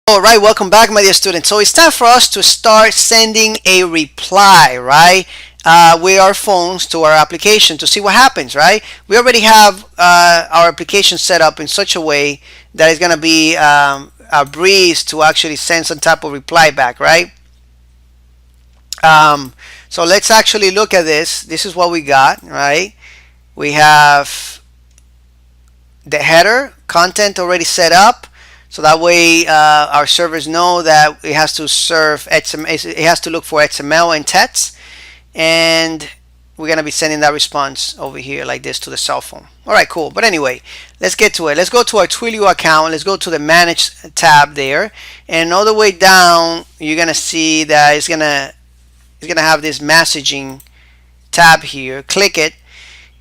All right, welcome back, my dear students. So it's time for us to start sending a reply, right, with our phones to our application to see what happens, right? We already have our application set up in such a way that it's going to be a breeze to actually send some type of reply back, right? Um, so let's actually look at this. This is what we got, right? We have the header content already set up. So that way our servers know that it has to serve XML, it has to look for XML and text, and we're going to be sending that response over here like this to the cell phone. All right, cool. But anyway, let's get to it. Let's go to our Twilio account. Let's go to the manage tab there, and all the way down you're going to see that it's going to have this messaging tab here. Click it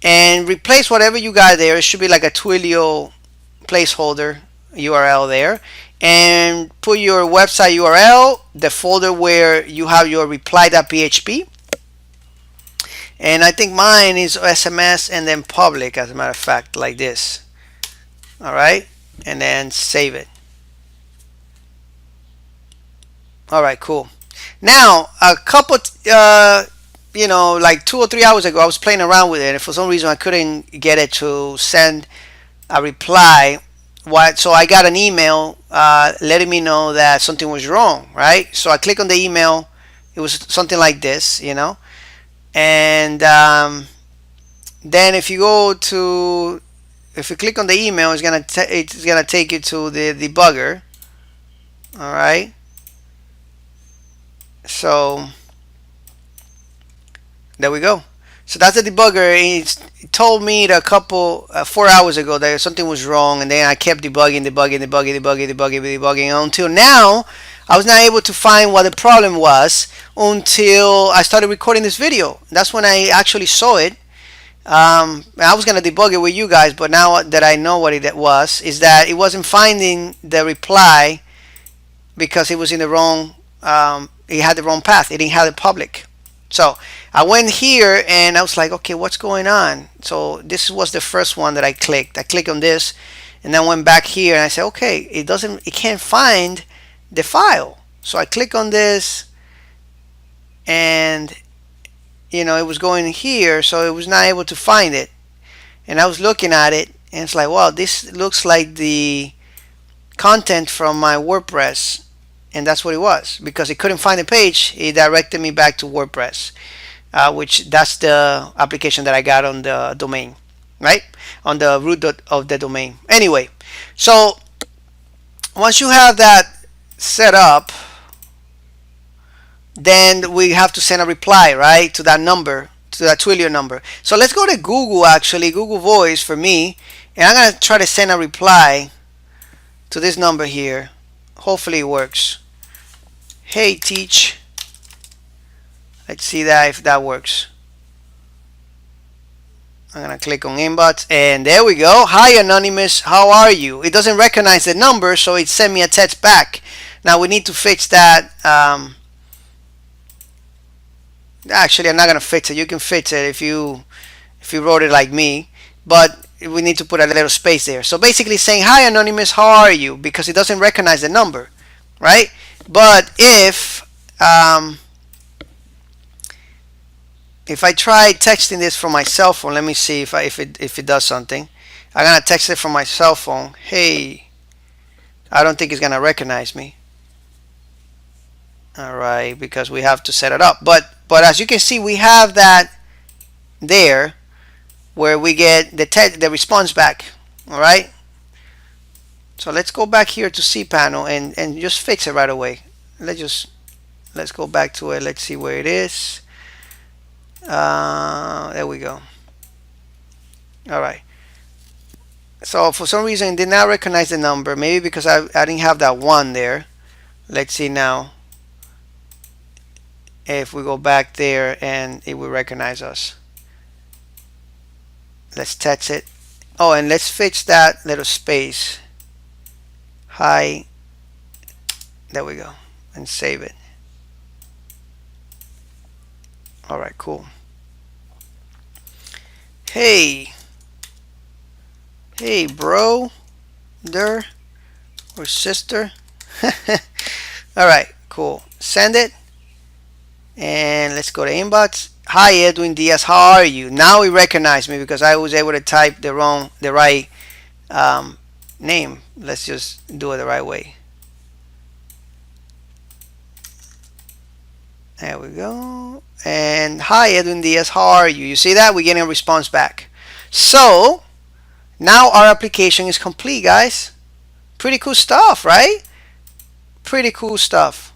and replace whatever you got there. It should be like a Twilio placeholder URL there, and put your website URL, the folder where you have your reply.php, and I think mine is SMS and then public, as a matter of fact, like this. All right, and then save it. All right, cool. Now a couple like 2 or 3 hours ago I was playing around with it, and for some reason I couldn't get it to send a reply. So I got an email letting me know that something was wrong, right? So I click on the email. It was something like this, and then if you click on the email, it's gonna take you to the debugger. All right, so there we go. So that's the debugger. It told me a couple 4 hours ago that something was wrong, and then I kept debugging until now. I was not able to find what the problem was until I started recording this video. That's when I actually saw it. I was gonna debug it with you guys, but now that I know what it was, is that it wasn't finding the reply because it was in the wrong. It had the wrong path. It didn't have the public. So I went here and I was like, okay, what's going on? So this was the first one that I clicked. I clicked on this, and then went back here and I said, okay, it can't find the file. So I click on this, and it was going here, so it was not able to find it. And I was looking at it, and it's like, wow, this looks like the content from my WordPress. And that's what it was, because it couldn't find the page. It directed me back to WordPress, which that's the application that I got on the domain, right? On the root of the domain. Anyway, so once you have that set up, then we have to send a reply, right, to that number, to that Twilio number. So let's go to Google, actually, Google Voice for me, and I'm gonna try to send a reply to this number here. Hopefully it works. Hey, teach. Let's see that if that works. I'm gonna click on inbox, and there we go. Hi, anonymous, how are you? It doesn't recognize the number, so it sent me a text back. Now we need to fix that. Actually, I'm not gonna fix it. You can fix it if you wrote it like me, but we need to put a little space there. So basically saying, hi, anonymous, how are you? Because it doesn't recognize the number, right? But if I try texting this from my cell phone, let me see if it does something. I'm gonna text it from my cell phone. Hey, I don't think it's gonna recognize me. All right, because we have to set it up. But as you can see, we have that there where we get the response back. All right. So let's go back here to cPanel and just fix it right away. Let's go back to it. Let's see where it is. There we go. All right. So for some reason it did not recognize the number. Maybe because I didn't have that one there. Let's see now if we go back there and it will recognize us. Let's text it. Oh, and let's fix that little space. Hi, there we go, and save it. All right, cool. Hey, bro, there, or sister. All right, cool. Send it. And let's go to inbox. Hi, Edwin Diaz. How are you? Now he recognized me because I was able to type the right name. Let's just do it the right way. There we go. And hi, Edwin Diaz. How are you? You see that? We're getting a response back. So now our application is complete, guys. Pretty cool stuff, right? Pretty cool stuff.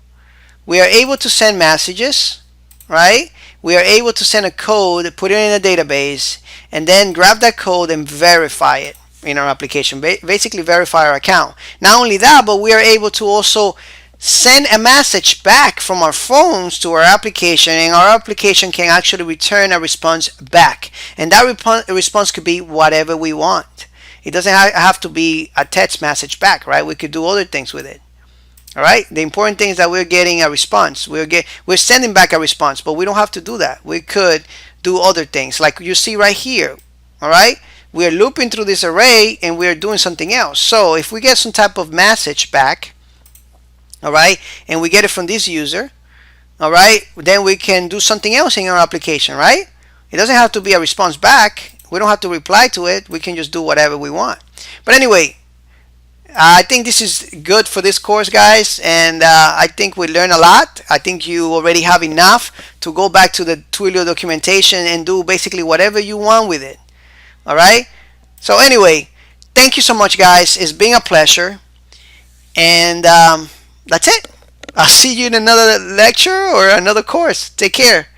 We are able to send messages, right? We are able to send a code, put it in a database, and then grab that code and verify it in our application. Basically verify our account. Not only that, but we are able to also send a message back from our phones to our application, and our application can actually return a response back. And that response could be whatever we want. It doesn't have to be a text message back, right? We could do other things with it. All right. The important thing is that we're getting a response. We're sending back a response, but we don't have to do that. We could do other things, like you see right here. All right. We're looping through this array and we're doing something else. So if we get some type of message back, all right, and we get it from this user, all right, then we can do something else in our application, right? It doesn't have to be a response back. We don't have to reply to it. We can just do whatever we want. But anyway, I think this is good for this course, guys, and I think we learned a lot. I think you already have enough to go back to the Twilio documentation and do basically whatever you want with it. All right. So anyway, thank you so much, guys. It's been a pleasure, and that's it. I'll see you in another lecture or another course. Take care.